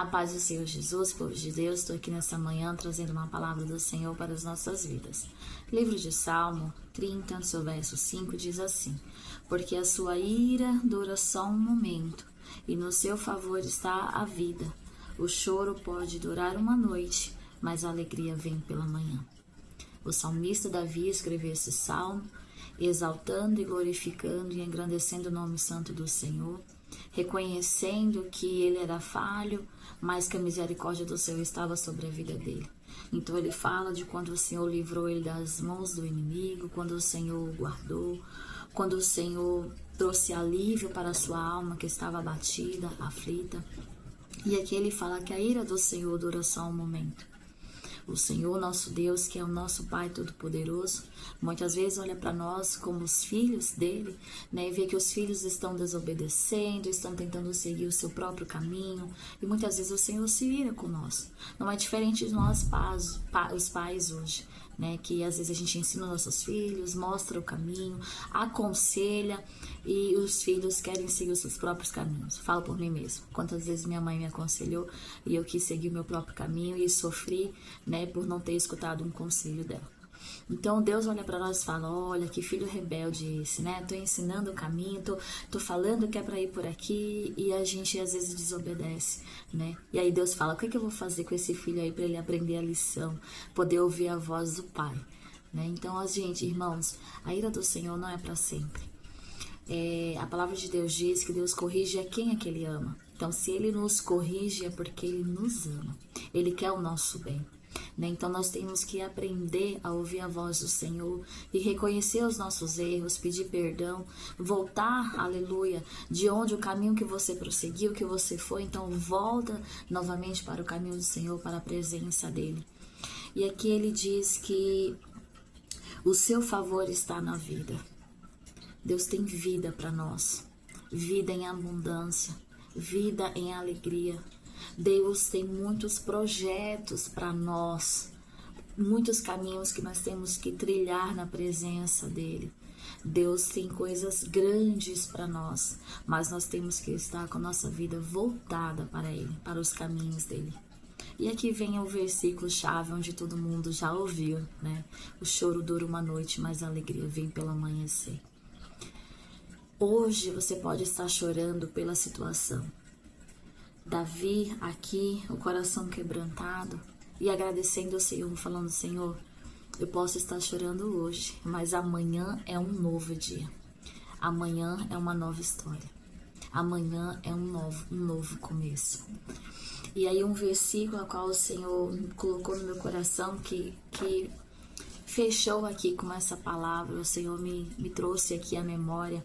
A paz do Senhor Jesus, povo de Deus, estou aqui nessa manhã trazendo uma palavra do Senhor para as nossas vidas. Livro de Salmo 30, no seu verso 5, diz assim: Porque a sua ira dura só um momento, e no seu favor está a vida. O choro pode durar uma noite, mas a alegria vem pela manhã. O salmista Davi escreveu esse salmo, exaltando e glorificando e engrandecendo o nome santo do Senhor, reconhecendo que ele era falho, mas que a misericórdia do Senhor estava sobre a vida dele. Então ele fala de quando o Senhor livrou ele das mãos do inimigo, quando o Senhor o guardou, quando o Senhor trouxe alívio para a sua alma que estava abatida, aflita. E aqui ele fala que a ira do Senhor dura só um momento. O Senhor, nosso Deus, que é o nosso Pai Todo-Poderoso, muitas vezes olha para nós como os filhos dele, né, e vê que os filhos estão desobedecendo, estão tentando seguir o seu próprio caminho, e muitas vezes o Senhor se ira com nós. Não é diferente de nós, os pais hoje, né, que às vezes a gente ensina os nossos filhos, mostra o caminho, aconselha, e os filhos querem seguir os seus próprios caminhos. Falo por mim mesmo. Quantas vezes minha mãe me aconselhou e eu quis seguir o meu próprio caminho e sofri, né, por não ter escutado um conselho dela. Então Deus olha para nós e fala: olha que filho rebelde esse, né? Tô ensinando o caminho, tô falando que é para ir por aqui, e a gente às vezes desobedece, né? E aí Deus fala: o que eu vou fazer com esse filho aí para ele aprender a lição, poder ouvir a voz do Pai, né? Então, gente, irmãos, a ira do Senhor não é para sempre. A palavra de Deus diz que Deus corrige a quem é que Ele ama. Então, se Ele nos corrige é porque Ele nos ama. Ele quer o nosso bem, né? Então, nós temos que aprender a ouvir a voz do Senhor e reconhecer os nossos erros, pedir perdão, voltar, aleluia, de onde o caminho que você prosseguiu, que você foi. Então, volta novamente para o caminho do Senhor, para a presença dEle. E aqui Ele diz que o seu favor está na vida. Deus tem vida para nós, vida em abundância, vida em alegria. Deus tem muitos projetos para nós, muitos caminhos que nós temos que trilhar na presença dEle. Deus tem coisas grandes para nós, mas nós temos que estar com a nossa vida voltada para Ele, para os caminhos dEle. E aqui vem o versículo-chave onde todo mundo já ouviu, né? O choro dura uma noite, mas a alegria vem pelo amanhecer. Hoje você pode estar chorando pela situação. Davi aqui, o coração quebrantado e agradecendo ao Senhor, falando: Senhor, eu posso estar chorando hoje, mas amanhã é um novo dia. Amanhã é uma nova história. Amanhã é um novo começo. E aí um versículo a qual o Senhor colocou no meu coração que fechou aqui com essa palavra, o Senhor me trouxe aqui a memória.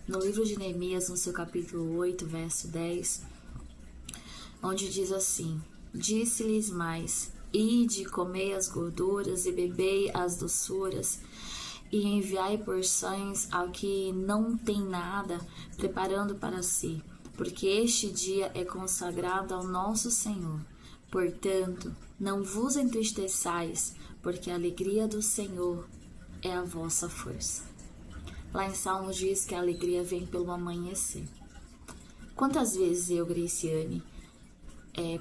No livro de Neemias, no seu capítulo 8, verso 10, onde diz assim: Disse-lhes mais: Ide, comei as gorduras e bebei as doçuras, e enviai porções ao que não tem nada, preparando para si, porque este dia é consagrado ao nosso Senhor. Portanto, não vos entristeçais, porque a alegria do Senhor é a vossa força. Lá em Salmos diz que a alegria vem pelo amanhecer. Quantas vezes eu, Graciane,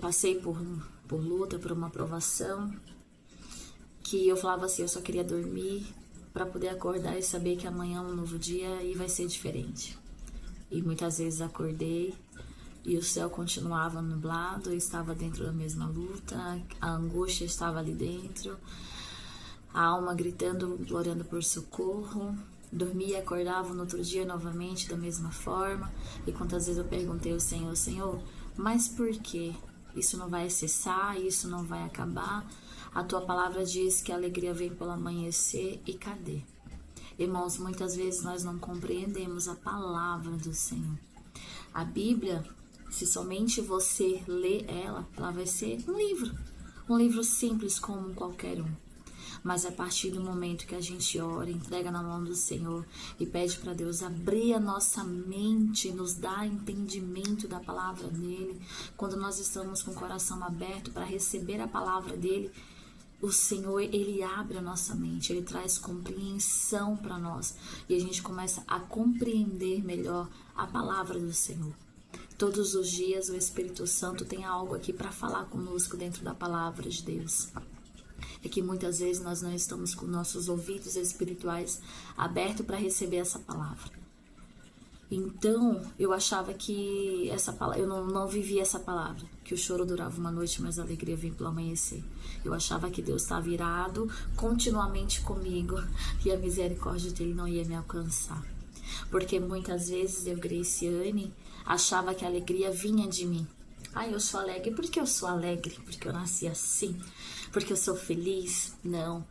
passei por luta, por uma provação, que eu falava assim: eu só queria dormir para poder acordar e saber que amanhã é um novo dia e vai ser diferente. E muitas vezes acordei e o céu continuava nublado, eu estava dentro da mesma luta, a angústia estava ali dentro, a alma gritando, implorando por socorro. Dormia e acordava no outro dia novamente da mesma forma. E quantas vezes eu perguntei ao Senhor: Senhor, mas por quê? Isso não vai cessar, isso não vai acabar. A tua palavra diz que a alegria vem pelo amanhecer, e cadê? Irmãos, muitas vezes nós não compreendemos a palavra do Senhor. A Bíblia, se somente você ler ela vai ser um livro simples como qualquer um. Mas a partir do momento que a gente ora, entrega na mão do Senhor e pede para Deus abrir a nossa mente, nos dar entendimento da palavra dEle, quando nós estamos com o coração aberto para receber a palavra dEle, o Senhor, Ele abre a nossa mente, Ele traz compreensão para nós e a gente começa a compreender melhor a palavra do Senhor. Todos os dias o Espírito Santo tem algo aqui para falar conosco dentro da palavra de Deus. É que muitas vezes nós não estamos com nossos ouvidos espirituais abertos para receber essa palavra. Então, eu achava que essa palavra, eu não vivia essa palavra, que o choro durava uma noite, mas a alegria vem pelo amanhecer. Eu achava que Deus estava irado continuamente comigo e a misericórdia dele não ia me alcançar. Porque muitas vezes eu, Graciane, achava que a alegria vinha de mim. Eu sou alegre porque eu sou alegre, porque eu nasci assim, porque eu sou feliz. Não,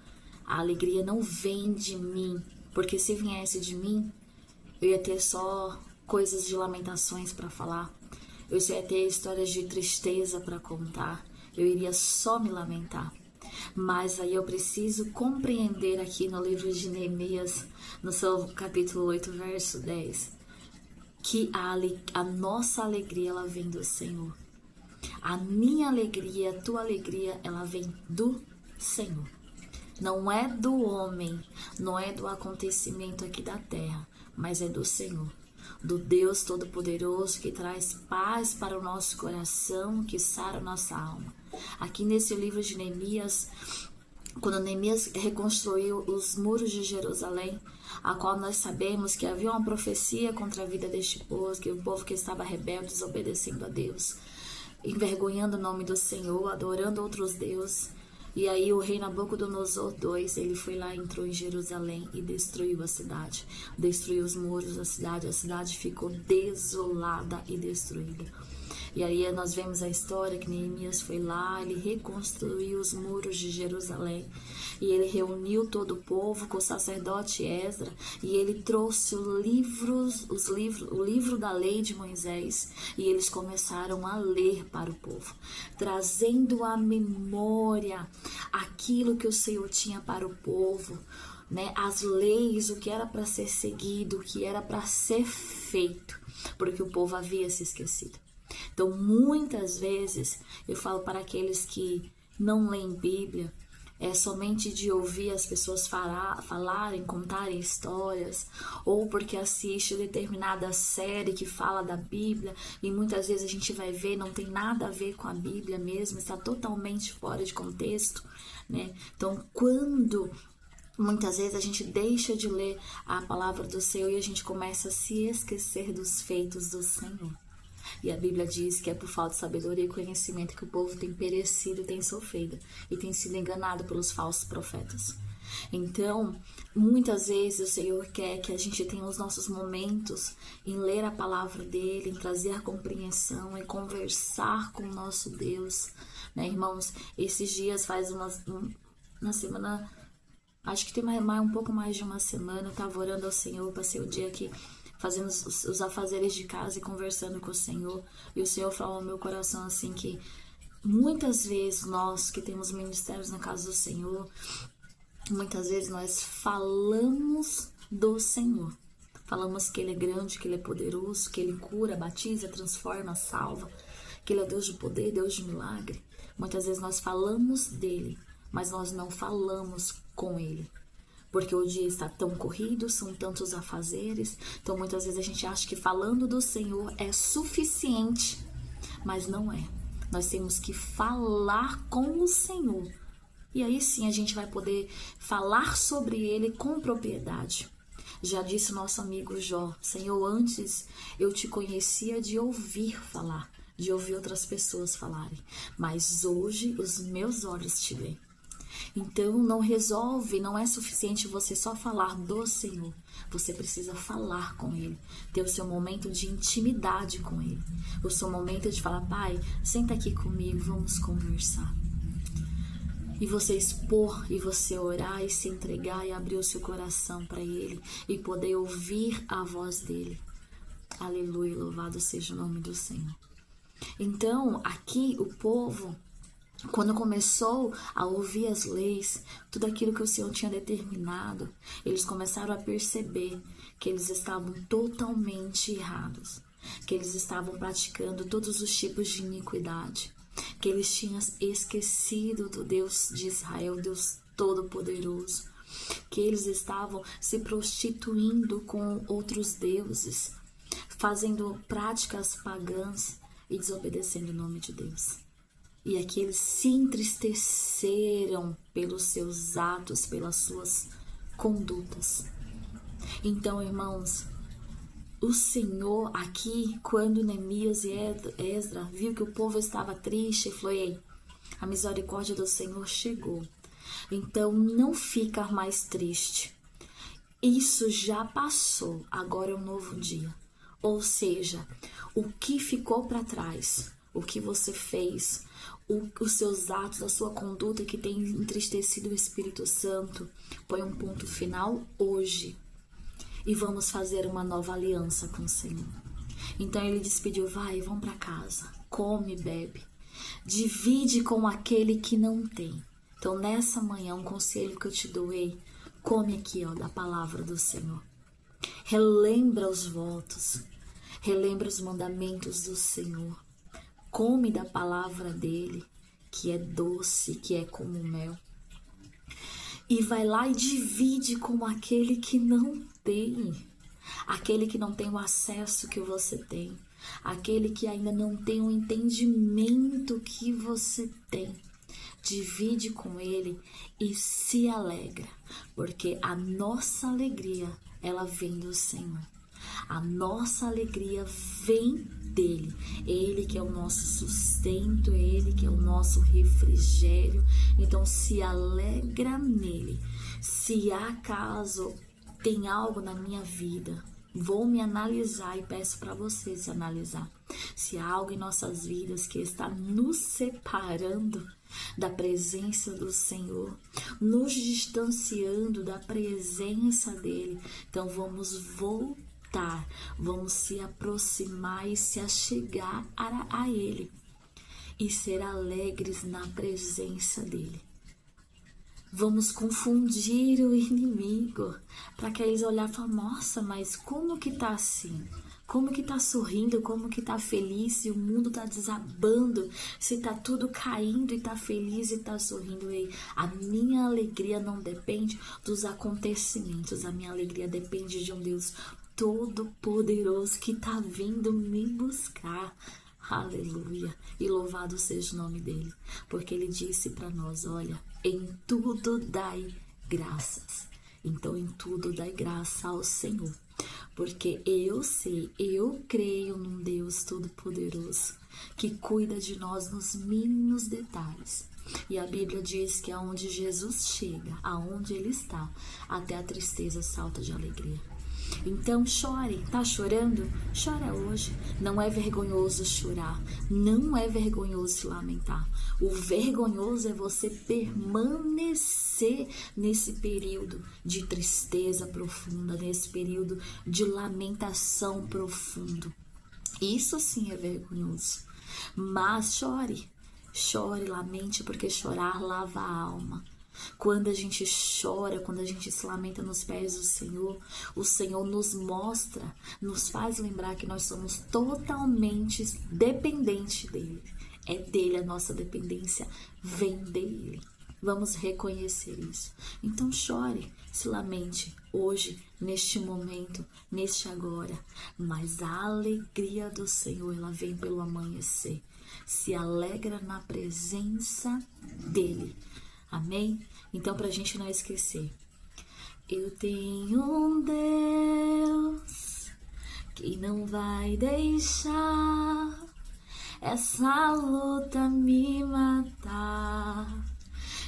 a alegria não vem de mim, porque se viesse de mim, eu ia ter só coisas de lamentações para falar. Eu só ia ter histórias de tristeza para contar. Eu iria só me lamentar. Mas aí eu preciso compreender aqui no livro de Neemias, no seu capítulo 8, verso 10, que a nossa alegria, ela vem do Senhor. A minha alegria, a tua alegria, ela vem do Senhor. Não é do homem, não é do acontecimento aqui da terra, mas é do Senhor, do Deus Todo-Poderoso que traz paz para o nosso coração, que sara a nossa alma. Aqui nesse livro de Neemias, quando Neemias reconstruiu os muros de Jerusalém, a qual nós sabemos que havia uma profecia contra a vida deste povo, que o povo que estava rebelde, desobedecendo a Deus, envergonhando o nome do Senhor, adorando outros deuses. E aí o rei Nabucodonosor II, ele foi lá, entrou em Jerusalém e destruiu a cidade. Destruiu os muros da cidade, a cidade ficou desolada e destruída. E aí nós vemos a história que Neemias foi lá, ele reconstruiu os muros de Jerusalém. E ele reuniu todo o povo com o sacerdote Esdra, e ele trouxe o livro da lei de Moisés, e eles começaram a ler para o povo, trazendo à memória aquilo que o Senhor tinha para o povo, né? As leis, o que era para ser seguido, o que era para ser feito, porque o povo havia se esquecido. Então, muitas vezes, eu falo para aqueles que não leem Bíblia, é somente de ouvir as pessoas falarem, contarem histórias, ou porque assiste determinada série que fala da Bíblia, e muitas vezes a gente vai ver, não tem nada a ver com a Bíblia mesmo, está totalmente fora de contexto, né? Então, quando muitas vezes a gente deixa de ler a palavra do Senhor e a gente começa a se esquecer dos feitos do Senhor. E a Bíblia diz que é por falta de sabedoria e conhecimento que o povo tem perecido, tem sofrido e tem sido enganado pelos falsos profetas. Então, muitas vezes o Senhor quer que a gente tenha os nossos momentos em ler a palavra dele, em trazer a compreensão, em conversar com o nosso Deus, né, irmãos? Esses dias faz uma semana, acho que tem um pouco mais de uma semana, eu estava orando ao Senhor, passei o dia aqui fazendo os afazeres de casa e conversando com o Senhor. E o Senhor falou ao meu coração assim que muitas vezes nós que temos ministérios na casa do Senhor, muitas vezes nós falamos do Senhor. Falamos que Ele é grande, que Ele é poderoso, que Ele cura, batiza, transforma, salva, que Ele é Deus de poder, Deus de milagre. Muitas vezes nós falamos dEle, mas nós não falamos com Ele. Porque o dia está tão corrido, são tantos afazeres. Então muitas vezes a gente acha que falando do Senhor é suficiente, mas não é. Nós temos que falar com o Senhor. E aí sim a gente vai poder falar sobre Ele com propriedade. Já disse nosso amigo Jó: Senhor, antes eu te conhecia de ouvir falar, de ouvir outras pessoas falarem, mas hoje os meus olhos te veem. Então não resolve, não é suficiente você só falar do Senhor. Você precisa falar com Ele, ter o seu momento de intimidade com Ele, o seu momento de falar: Pai, senta aqui comigo, vamos conversar. E você expor, e você orar, e se entregar, e abrir o seu coração para Ele, e poder ouvir a voz dEle. Aleluia, louvado seja o nome do Senhor. Então, aqui o povo, quando começou a ouvir as leis, tudo aquilo que o Senhor tinha determinado, eles começaram a perceber que eles estavam totalmente errados, que eles estavam praticando todos os tipos de iniquidade, que eles tinham esquecido do Deus de Israel, Deus Todo-Poderoso, que eles estavam se prostituindo com outros deuses, fazendo práticas pagãs e desobedecendo o nome de Deus. E aqui eles se entristeceram pelos seus atos, pelas suas condutas. Então, irmãos, o Senhor aqui, quando Neemias e Esdra viu que o povo estava triste, falou: ei, a misericórdia do Senhor chegou. Então, não fica mais triste. Isso já passou, agora é um novo dia. Ou seja, o que ficou para trás, o que você fez, os seus atos, a sua conduta que tem entristecido o Espírito Santo, põe um ponto final hoje. E vamos fazer uma nova aliança com o Senhor. Então ele despediu: vai, vão para casa, come, bebe, divide com aquele que não tem. Então nessa manhã, um conselho que eu te doei: come aqui, ó, da palavra do Senhor. Relembra os votos, relembra os mandamentos do Senhor. Come da palavra dele, que é doce, que é como mel. E vai lá e divide com aquele que não tem. Aquele que não tem o acesso que você tem. Aquele que ainda não tem o entendimento que você tem. Divide com ele e se alegra. Porque a nossa alegria, ela vem do Senhor. A nossa alegria vem dele. Ele que é o nosso sustento, ele que é o nosso refrigério. Então se alegra nele. Se acaso tem algo na minha vida, vou me analisar e peço para você se analisar. Se há algo em nossas vidas que está nos separando da presença do Senhor, nos distanciando da presença dele, então vamos voltar, vamos se aproximar e se achegar a ele e ser alegres na presença dele. Vamos confundir o inimigo para que eles olharem e falar: nossa, mas como que tá assim? Como que tá sorrindo? Como que tá feliz? Se o mundo tá desabando, se tá tudo caindo e tá feliz e tá sorrindo. Ei, a minha alegria não depende dos acontecimentos. A minha alegria depende de um Deus todo-poderoso que tá vindo me buscar. Aleluia, e louvado seja o nome dele, porque ele disse para nós: olha, em tudo dai graças. Então em tudo dai graça ao Senhor, porque eu sei, eu creio num Deus todo-poderoso que cuida de nós nos mínimos detalhes. E a Bíblia diz que aonde Jesus chega, aonde ele está, até a tristeza salta de alegria. Então chore, tá chorando? Chora hoje. Não é vergonhoso chorar, não é vergonhoso se lamentar. O vergonhoso é você permanecer nesse período de tristeza profunda, nesse período de lamentação profundo. Isso sim é vergonhoso. Mas chore, lamente, porque chorar lava a alma. Quando a gente chora, quando a gente se lamenta nos pés do Senhor, o Senhor nos mostra, nos faz lembrar que nós somos totalmente dependentes dele. É dele, a nossa dependência vem dele. Vamos reconhecer isso. Então chore, se lamente hoje, neste momento, neste agora. Mas a alegria do Senhor, ela vem pelo amanhecer. Se alegra na presença dele. Amém? Então, para a gente não esquecer, eu tenho um Deus que não vai deixar essa luta me matar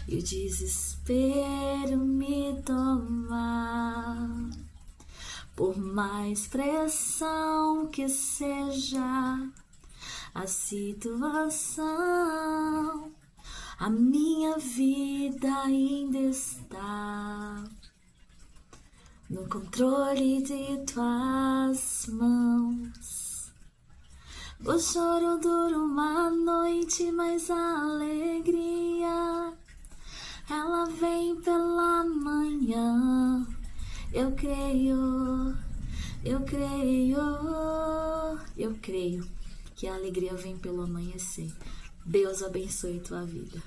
e o desespero me tomar. Por mais pressão que seja a situação, a minha vida ainda está no controle de tuas mãos. O choro dura uma noite, mas a alegria, ela vem pela manhã. Eu creio que a alegria vem pelo amanhecer. Deus abençoe tua vida.